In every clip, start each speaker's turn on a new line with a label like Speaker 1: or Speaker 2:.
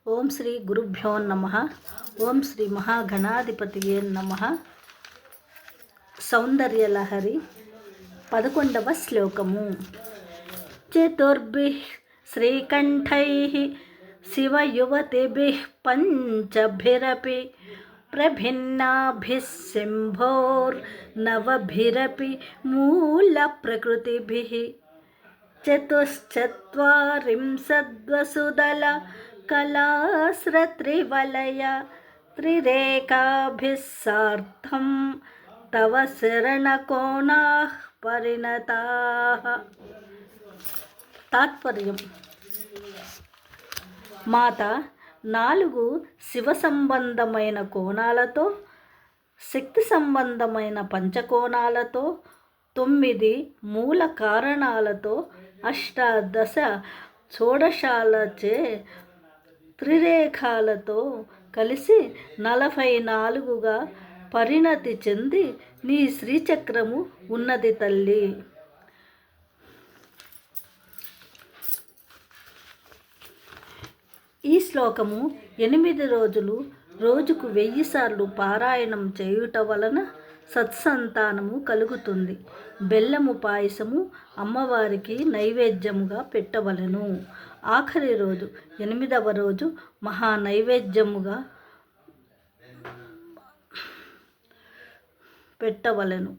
Speaker 1: ఓం శ్రీ గురుభ్యో నమః. ఓం శ్రీ మహాగణాధిపతియే నమః. సౌందర్యలహరి 11వ శ్లోకము. చతుర్భిః శ్రీకంఠైః శివయువతిభిః పంచభిరపి ప్రభిన్నాభిః శంభోర్నవభిరపి మూలప్రకృతిభిః చతుశ్చత్వారింశద్వసుదల కళాశ్రత్రివలయ త్రిరేకాభిः సార్ధం తవ శరణకోణాః పరిణతాః. తాత్పర్యం: మాత 4 శివ సంబంధమైన కోణాలతో, శక్తి సంబంధమైన పంచకోణాలతో, 9 మూల కారణాలతో, అష్టాదశ షోడశాలచే త్రిరేఖాలతో కలిసి 44గా పరిణతి చెంది నీ శ్రీచక్రము ఉన్నది తల్లి. ఈ శ్లోకము 8 రోజులు రోజుకు 1000 సార్లు పారాయణం చేయుట వలన సత్సంతానము కలుగుతుంది. బెల్లము పాయసము అమ్మవారికి నైవేద్యముగా పెట్టవలెను. ఆఖరి రోజు 8వ రోజు మహా నైవేద్యముగా పెట్టవలెను.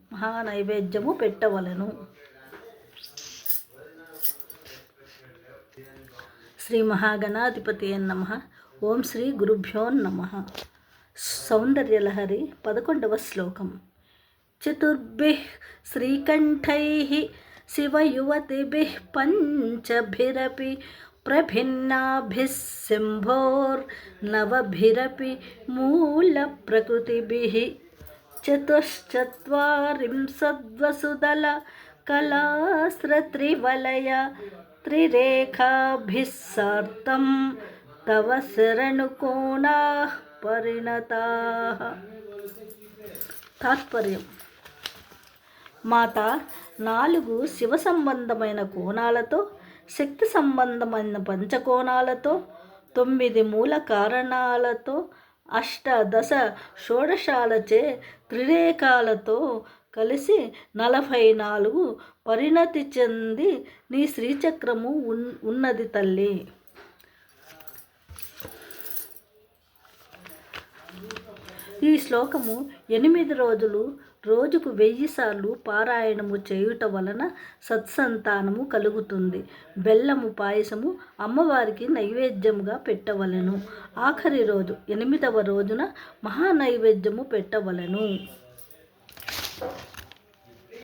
Speaker 1: శ్రీ మహాగణాధిపతియే నమః. ఓం శ్రీ గురుభ్యో నమః. సౌందర్యలహరి 11వ శ్లోకం. చతుర్భిః శ్రీకంఠైః శివయువతిభిః పంచభిరపి ప్రభిన్నాభిః శంభోర్నవభిరపి మూలప్రకృతిభిః చతుశ్చత్వారింశద్వసుదల కళాశ్రత్రివలయ త్రిరేకాభిः సార్ధం తవ శరణకోణాః పరిణతాః. తాత్పర్యం: మాత 4 శివ సంబంధమైన కోణాలతో, శక్తి సంబంధమైన పంచకోణాలతో, 9 మూల కారణాలతో, అష్టాదశ షోడశాలచే త్రిరేఖాలతో కలిసి 44 పరిణతి చెంది నీ శ్రీచక్రము ఉన్నది తల్లి. ఈ శ్లోకము 8 రోజులు రోజుకు 1000 సార్లు పారాయణము చేయుట వలన సత్సంతానము కలుగుతుంది. బెల్లము పాయసము అమ్మవారికి నైవేద్యముగా పెట్టవలెను. ఆఖరి రోజు 8వ రోజున మహానైవేద్యము పెట్టవలెను.